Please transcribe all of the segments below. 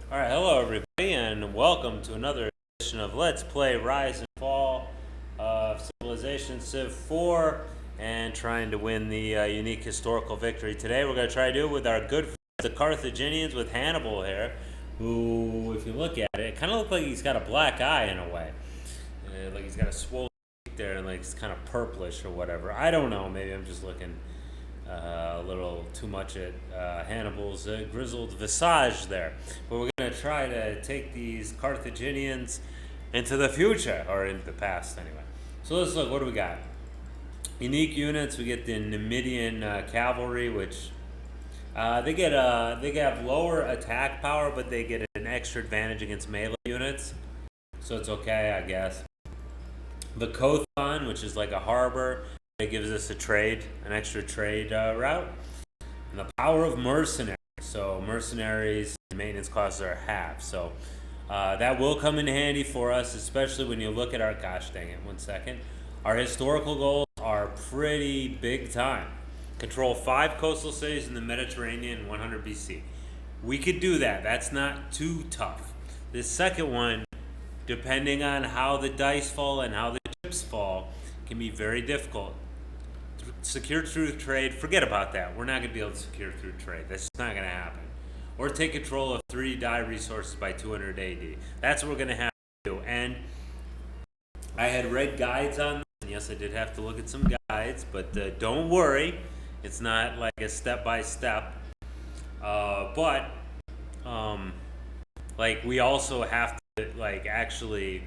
Alright, hello everybody, and welcome to another edition of Let's Play Rise and Fall of Civilization Civ 4 and trying to win the unique historical victory. Today we're going to try to do it with our good friends, the Carthaginians, with Hannibal here, who, if you look at it kind of looks like he's got a black eye in a way. Like he's got a swollen cheek there and like it's kind of purplish or whatever. I don't know, maybe I'm just looking a little too much at Hannibal's grizzled visage there. But we're going to try to take these Carthaginians into the future, or into the past anyway. So let's look, what do we got? Unique units, we get the Numidian cavalry, which they have lower attack power, but they get an extra advantage against melee units. So it's okay, I guess. The Kothon, which is like a harbor, it gives us an extra trade route. And the power of mercenaries. So mercenaries and maintenance costs are half. So that will come in handy for us, especially when you look at our, gosh dang it, 1 second. Our historical goals are pretty big time. Control 5 coastal cities in the Mediterranean in 100 BC. We could do that. That's not too tough. This second one, depending on how the dice fall and how the chips fall, can be very difficult. Secure through trade, forget about that. We're not going to be able to secure through trade. That's just not going to happen. Or take control of 3 die resources by 200 AD. That's what we're going to have to do. And I had read guides on this. And yes, I did have to look at some guides, but don't worry. It's not like a step-by-step. Like, we also have to, like, actually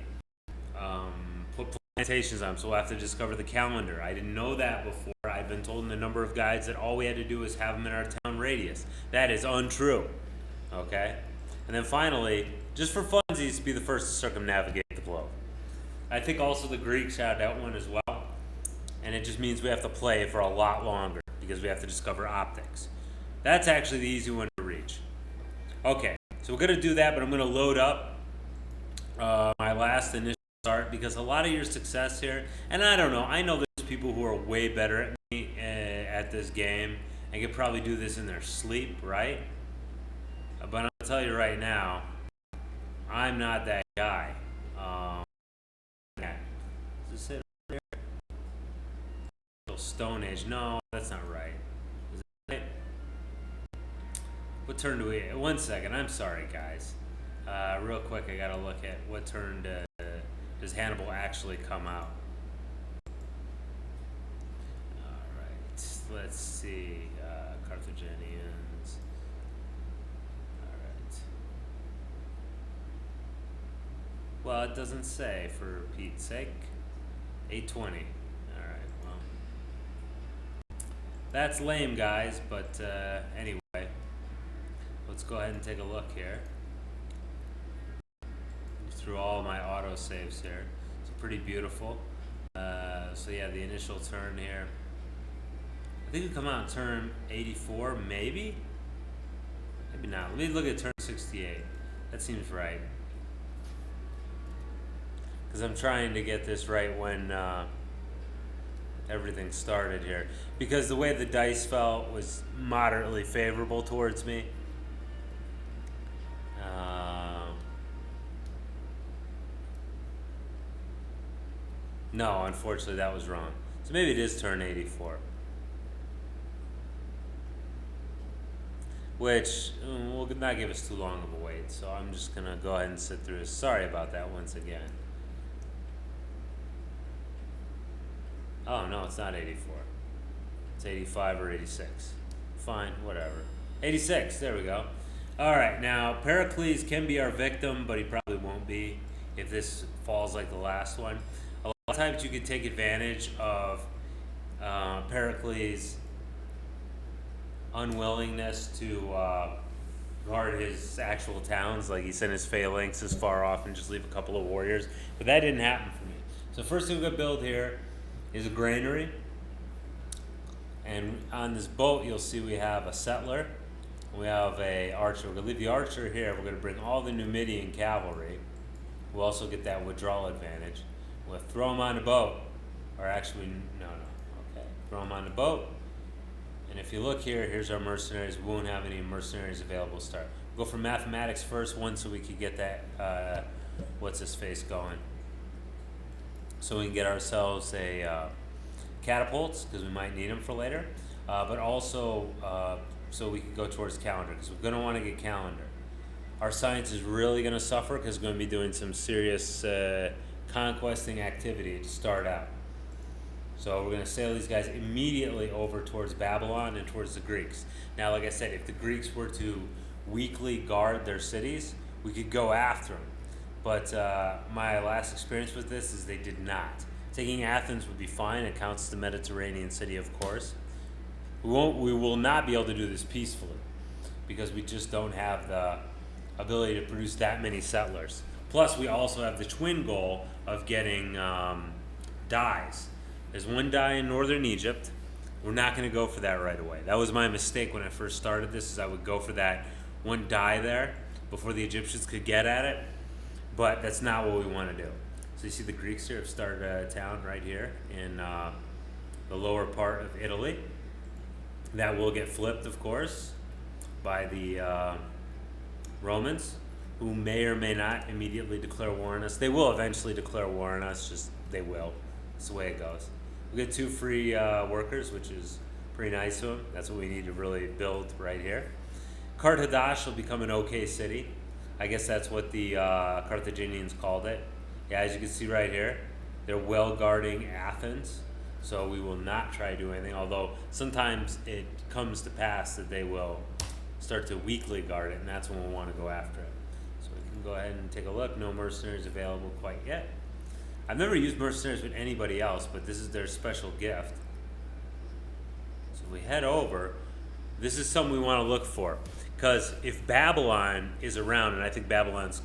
put plantations on, so we'll have to discover the calendar. I didn't know that before. I've been told in a number of guides that all we had to do is have them in our town radius. That is untrue. Okay? And then finally, just for funsies, be the first to circumnavigate the globe. I think also the Greeks had that one as well. And it just means we have to play for a lot longer because we have to discover optics. That's actually the easy one to reach. Okay, so we're going to do that, but I'm going to load up my last initial start because a lot of your success here, and I don't know, I know there's people who are way better at me at this game and could probably do this in their sleep, right? But I'm going to tell you right now, I'm not that guy. Is this it over there? Stone Age. No, that's not right. Is that right? What turn do we... 1 second. I'm sorry, guys. Real quick, I gotta look at what turn does Hannibal actually come out. Alright. Let's see. Carthaginians. Alright. Well, it doesn't say, for Pete's sake. 820. Alright, well. That's lame, guys, but anyway. Let's go ahead and take a look here. Through all my auto saves here. It's pretty beautiful. So yeah, the initial turn here. I think we come out in turn 84, maybe? Maybe not. Let me look at turn 68. That seems right. Because I'm trying to get this right when everything started here. Because the way the dice fell was moderately favorable towards me. No, unfortunately that was wrong. So maybe it is turn 84. Which will not give us too long of a wait. So I'm just going to go ahead and sit through this. Sorry about that once again. Oh, no, it's not 84. It's 85 or 86. Fine, whatever. 86, there we go. Alright, now Pericles can be our victim, but he probably won't be if this falls like the last one. A lot of times you can take advantage of Pericles' unwillingness to guard his actual towns, like he sent his phalanx as far off and just leave a couple of warriors. But that didn't happen for me. So first thing we're going to build here is a granary. And on this boat, you'll see we have a settler. We have a archer. We're going to leave the archer here. We're going to bring all the Numidian cavalry. We'll also get that withdrawal advantage. We'll throw them on the boat. Or actually, no. Okay. Throw them on the boat. And if you look here, here's our mercenaries. We won't have any mercenaries available to start. Go for mathematics first, one, so we could get that what's his face going. So we can get ourselves a catapults, because we might need them for later, but also so we can go towards calendar, because we're going to want to get calendar. Our science is really going to suffer because we're going to be doing some serious conquesting activity to start out. So we're going to sail these guys immediately over towards Babylon and towards the Greeks. Now, like I said, if the Greeks were to weakly guard their cities, we could go after them. But my last experience with this is they did not. Taking Athens would be fine. It counts as the Mediterranean city, of course. We will not be able to do this peacefully because we just don't have the ability to produce that many settlers. Plus, we also have the twin goal of getting dyes. There's one dye in northern Egypt. We're not going to go for that right away. That was my mistake when I first started this, is I would go for that one dye there before the Egyptians could get at it. But that's not what we want to do. So you see the Greeks here have started a town right here in the lower part of Italy. That will get flipped, of course, by the Romans, who may or may not immediately declare war on us. They will eventually declare war on us, just they will. That's the way it goes. We get 2 free workers, which is pretty nice of them. That's what we need to really build right here. Carthage will become an okay city. I guess that's what the Carthaginians called it. Yeah, as you can see right here, they're well guarding Athens, so we will not try to do anything, although sometimes it comes to pass that they will start to weakly guard it, and that's when we'll want to go after it. So we can go ahead and take a look. No mercenaries available quite yet. I've never used mercenaries with anybody else, but this is their special gift. So we head over. This is something we want to look for, because if Babylon is around, and I think Babylon's,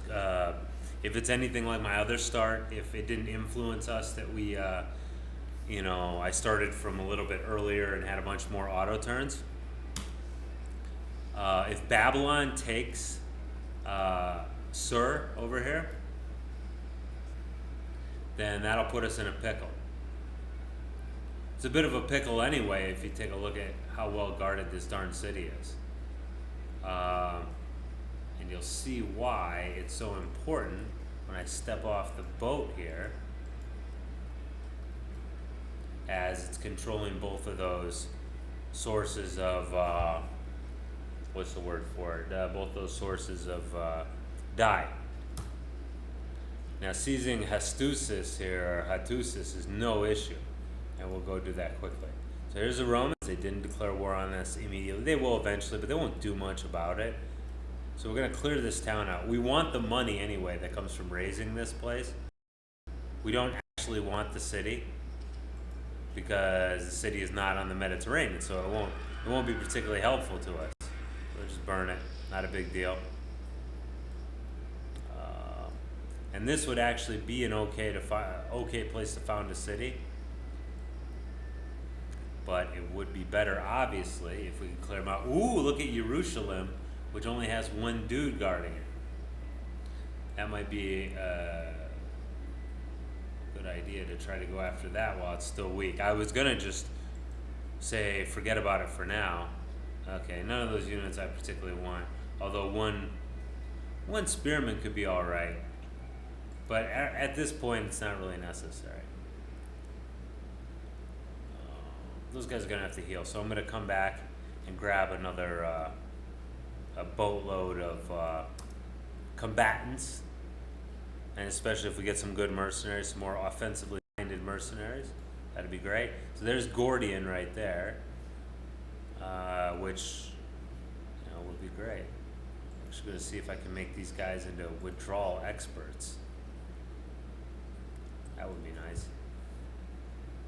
if it's anything like my other start, if it didn't influence us that we, I started from a little bit earlier and had a bunch more auto turns. If Babylon takes Sur over here, then that'll put us in a pickle. It's a bit of a pickle anyway if you take a look at how well guarded this darn city is. And you'll see why it's so important when I step off the boat here, as it's controlling both of those sources of, what's the word for it? Both those sources of dye. Now, seizing Hastusis here, or Hatusis, is no issue, and we'll go do that quickly. So here's the Romans. They didn't declare war on us immediately. They will eventually, but they won't do much about it. So we're going to clear this town out. We want the money anyway that comes from raising this place. We don't actually want the city, because the city is not on the Mediterranean, so it won't be particularly helpful to us. We'll just burn it. Not a big deal. And this would actually be an okay place to found a city. But it would be better, obviously, if we could clear them out. Ooh, look at Jerusalem, which only has one dude guarding it. That might be a good idea to try to go after that while it's still weak. I was going to just say forget about it for now. Okay, none of those units I particularly want. Although one spearman could be all right. But at this point, it's not really necessary. Those guys are going to have to heal. So I'm going to come back and grab another a boatload of combatants. And especially if we get some good mercenaries, some more offensively minded mercenaries. That'd be great. So there's Gordian right there. Which would be great. I'm just going to see if I can make these guys into withdrawal experts. That would be nice.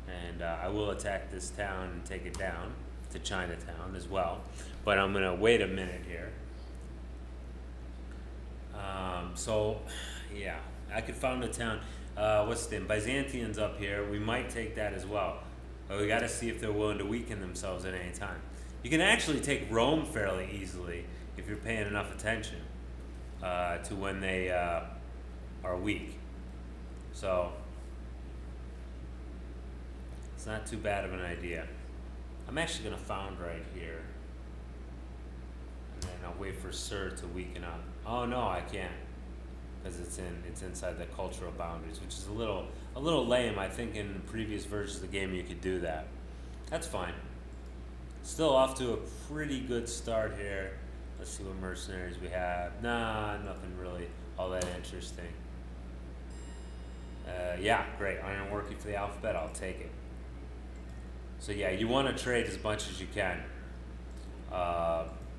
And I will attack this town and take it down to Chinatown as well. But I'm going to wait a minute here. Yeah, I could found a town. What's the name? Byzantians up here. We might take that as well. But we got to see if they're willing to weaken themselves at any time. You can actually take Rome fairly easily if you're paying enough attention to when they are weak. So it's not too bad of an idea. I'm actually going to found right here. And then I'll wait for Sir to weaken up. Oh no, I can't, because it's inside the cultural boundaries, which is a little lame. I think in previous versions of the game you could do that. That's fine. Still off to a pretty good start here. Let's see what mercenaries we have. Nah, nothing really all that interesting. Yeah, great. Iron working for the alphabet. I'll take it. So yeah, you want to trade as much as you can,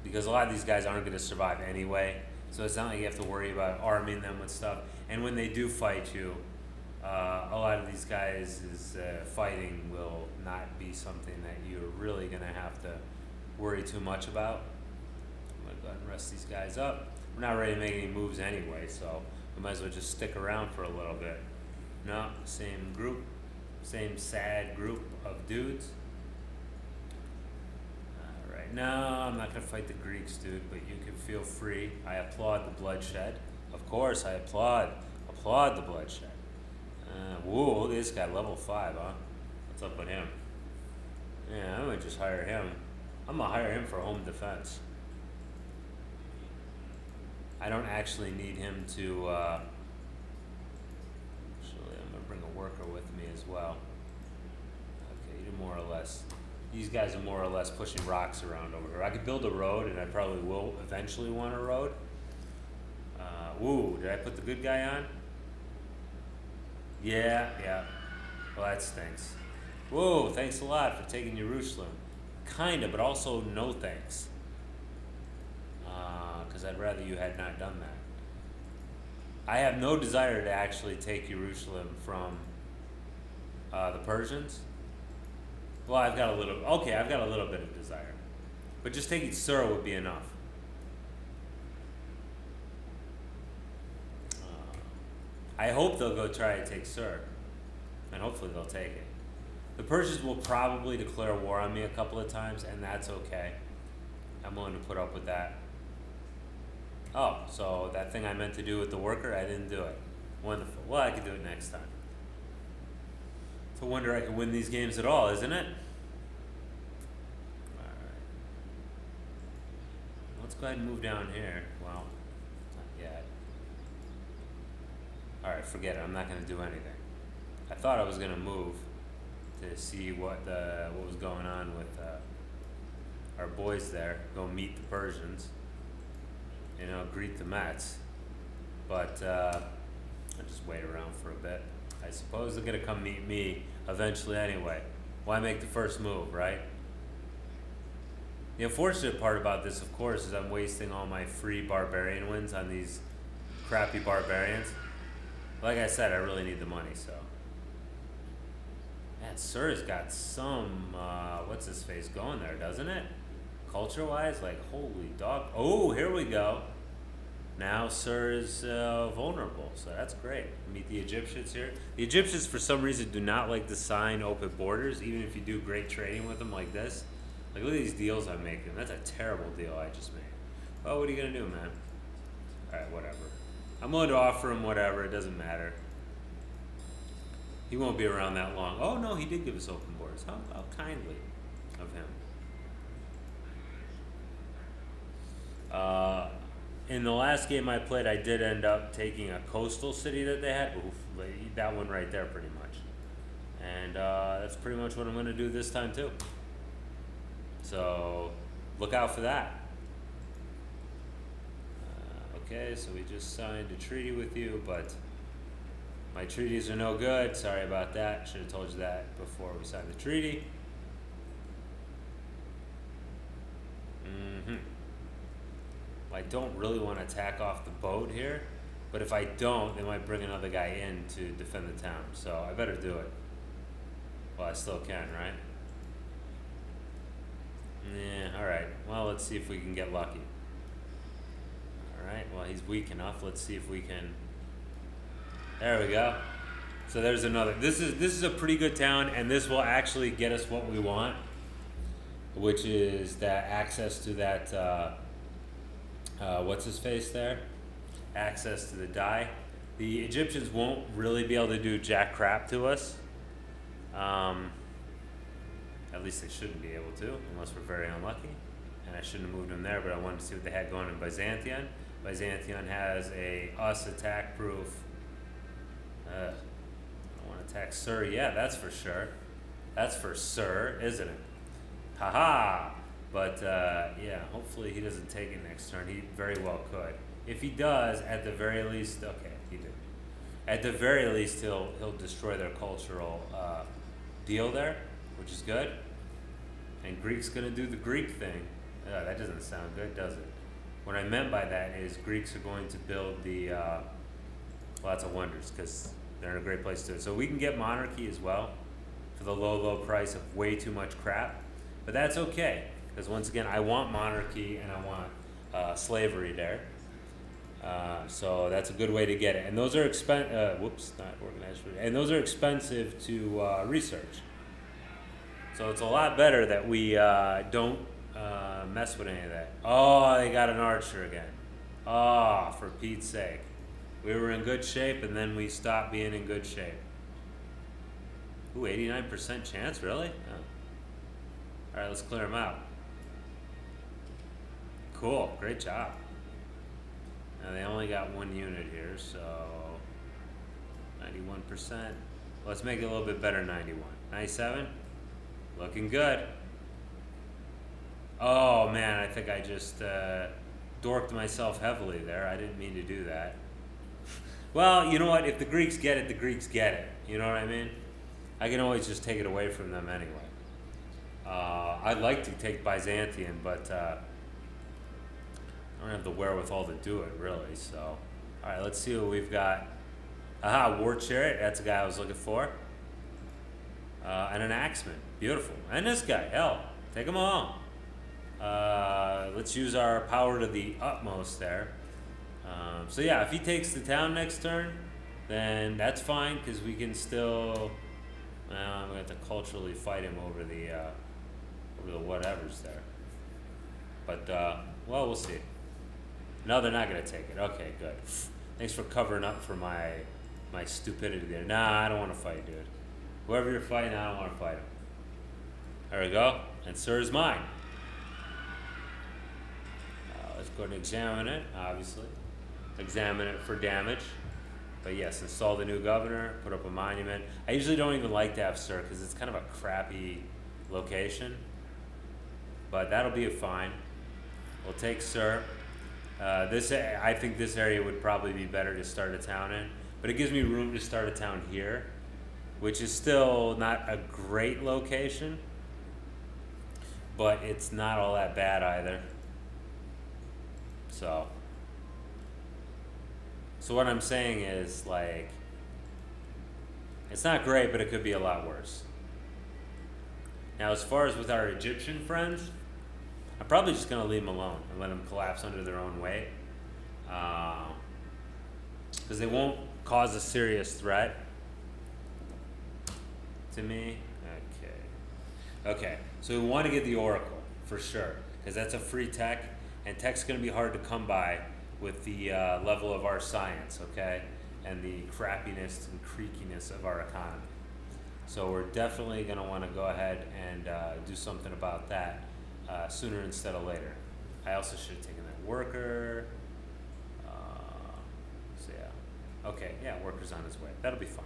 because a lot of these guys aren't going to survive anyway. So it's not like you have to worry about arming them with stuff. And when they do fight you, a lot of these guys' fighting will not be something that you're really going to have to worry too much about. I'm going to go ahead and rest these guys up. We're not ready to make any moves anyway, so we might as well just stick around for a little bit. No, same group, same sad group of dudes. Alright, no, I'm not going to fight the Greeks, dude, but you can feel free. I applaud the bloodshed. Of course, I applaud the bloodshed. Whoa, look at this guy, level 5, huh? What's up with him? Yeah, I'm going to just hire him. I'm going to hire him for home defense. I don't actually need him to, actually, I'm going to bring a worker with me as well. Okay, you're more or less, these guys are more or less pushing rocks around over here. I could build a road, and I probably will eventually want a road. Ooh, did I put the good guy on? Yeah. Well, that stinks. Whoa, thanks a lot for taking Jerusalem. Kinda, but also no thanks. Because I'd rather you had not done that. I have no desire to actually take Jerusalem from the Persians. Well, I've got a little bit of desire. But just taking Sur would be enough. I hope they'll go try to take Sur, and hopefully they'll take it. The Persians will probably declare war on me a couple of times, and that's okay. I'm willing to put up with that. Oh, so that thing I meant to do with the worker, I didn't do it. Wonderful. Well, I could do it next time. It's a wonder I can win these games at all, isn't it? Alright. Let's go ahead and move down here. Well, not yet. Alright, forget it. I'm not going to do anything. I thought I was going to move to see what was going on with our boys there. Go meet the Persians. You know, greet the Mets. But I'll just wait around for a bit. I suppose they're going to come meet me eventually anyway. Why make the first move, right? The unfortunate part about this, of course, is I'm wasting all my free barbarian wins on these crappy barbarians. Like I said, I really need the money, so. Man, Sur's got some, what's his face going there, doesn't it? Culture-wise, like, holy dog. Oh, here we go. Now Sur is vulnerable, so that's great. Meet the Egyptians here. The Egyptians, for some reason, do not like to sign open borders, even if you do great trading with them like this. Like, look at these deals I'm making. That's a terrible deal I just made. Oh, what are you going to do, man? All right, whatever. I'm willing to offer him whatever. It doesn't matter. He won't be around that long. Oh, no, he did give us open borders. How kindly of him. In the last game I played, I did end up taking a coastal city that they had. Oof, that one right there, pretty much. And that's pretty much what I'm going to do this time, too. So, look out for that. Okay, so we just signed a treaty with you, but my treaties are no good. Sorry about that. Should have told you that before we signed the treaty. I don't really want to attack off the boat here, but if I don't, they might bring another guy in to defend the town, so I better do it. Well, I still can, right? Yeah, alright. Well, let's see if we can get lucky. Alright, well, he's weak enough. Let's see if we can... There we go. So there's another. This is a pretty good town, and this will actually get us what we want, which is that access to that... what's his face there? Access to the dye. The Egyptians won't really be able to do jack crap to us. At least they shouldn't be able to, unless we're very unlucky. and I shouldn't have moved them there, but I wanted to see what they had going in Byzantium. Byzantium has a us attack proof. I want to attack Sir. Yeah, that's for sure. That's for Sir, isn't it? Haha. But yeah, hopefully he doesn't take it next turn. He very well could. If he does, at the very least, okay, he did. At the very least, he'll destroy their cultural deal there, which is good. And Greek's gonna do the Greek thing. That doesn't sound good, does it? What I meant by that is Greeks are going to build the lots of wonders because they're in a great place to do it. So we can get monarchy as well for the low price of way too much crap, but that's okay because once again, I want monarchy and I want slavery there. So that's a good way to get it. And those are not organized. And those are expensive to research. So it's a lot better that we don't mess with any of that. Oh, they got an archer again. Oh, for Pete's sake. We were in good shape and then we stopped being in good shape. Ooh, 89% chance, really? Oh. All right, let's clear them out. Cool, great job. Now they only got one unit here, so 91%. Let's make it a little bit better, 91. 97? Looking good. Oh man, I think I just dorked myself heavily there. I didn't mean to do that. Well, you know what? If the Greeks get it, the Greeks get it. You know what I mean? I can always just take it away from them anyway. I'd like to take Byzantium, but I don't have the wherewithal to do it, really. So, all right, let's see what we've got. Aha, War Chariot. That's the guy I was looking for. And an Axeman. Beautiful. And this guy. Hell, take them all. Let's use our power to the utmost there. So yeah, if he takes the town next turn, then that's fine because we can still. Well, I'm going to have to culturally fight him over the whatevers there. But well, we'll see. No, they're not going to take it. Okay, good. Thanks for covering up for my stupidity there. Nah, I don't want to fight, dude. Whoever you're fighting, I don't want to fight him. There we go. And Sir is mine. Let's go ahead and examine it, obviously. Examine it for damage. But yes, install the new governor, put up a monument. I usually don't even like to have Sir because it's kind of a crappy location. But that'll be fine. We'll take Sir. I think this area would probably be better to start a town in. But it gives me room to start a town here, which is still not a great location. But it's not all that bad either. So what I'm saying is, like, it's not great, but it could be a lot worse. Now, as far as with our Egyptian friends, I'm probably just going to leave them alone and let them collapse under their own weight. Because they won't cause a serious threat to me. Okay, so we want to get the Oracle, for sure, because that's a free tech, and tech's going to be hard to come by with the level of our science, okay, and the crappiness and creakiness of our economy. So we're definitely going to want to go ahead and do something about that sooner instead of later. I also should have taken that worker. So yeah, okay, yeah, worker's on his way. That'll be fine,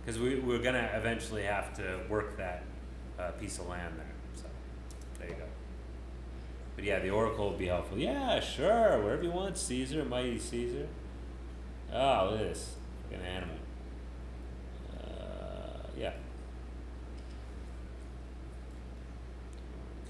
because we're going to eventually have to work that piece of land there. So there you go. But yeah, the Oracle will be helpful. Yeah, sure, wherever you want, Caesar, mighty Caesar. Oh, look at this, like an animal. Yeah.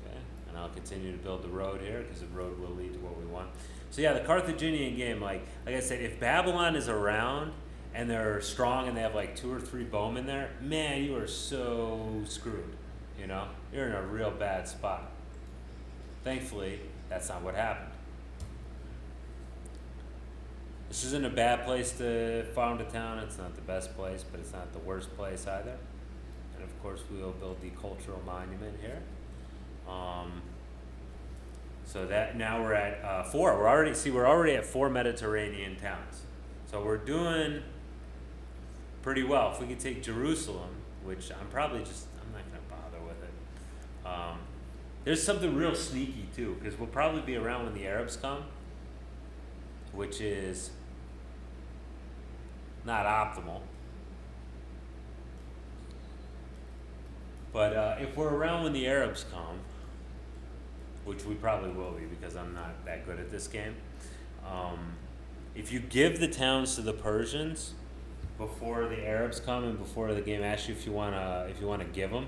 Okay, and I'll continue to build the road here because the road will lead to what we want. So yeah, the Carthaginian game, like I said, if Babylon is around and they're strong and they have like 2 or 3 bowmen there, man, you are so screwed. You know, you're in a real bad spot. Thankfully, that's not what happened. This isn't a bad place to found a town. It's not the best place, but it's not the worst place either. And of course, we will build the cultural monument here. So that now we're at 4. We're already at 4 Mediterranean towns. So we're doing pretty well. If we could take Jerusalem, which I'm not going to bother with it. There's something real sneaky too, because we'll probably be around when the Arabs come, which is not optimal. But if we're around when the Arabs come, which we probably will be because I'm not that good at this game, if you give the towns to the Persians before the Arabs come and before the game asks you if you wanna give them,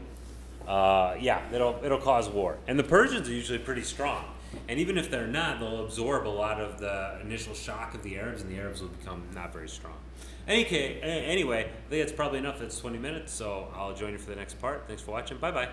yeah, it'll cause war. And the Persians are usually pretty strong, and even if they're not, they'll absorb a lot of the initial shock of the Arabs, and the Arabs will become not very strong. Anyway, I think that's probably enough. It's 20 minutes, so I'll join you for the next part. Thanks for watching. Bye bye.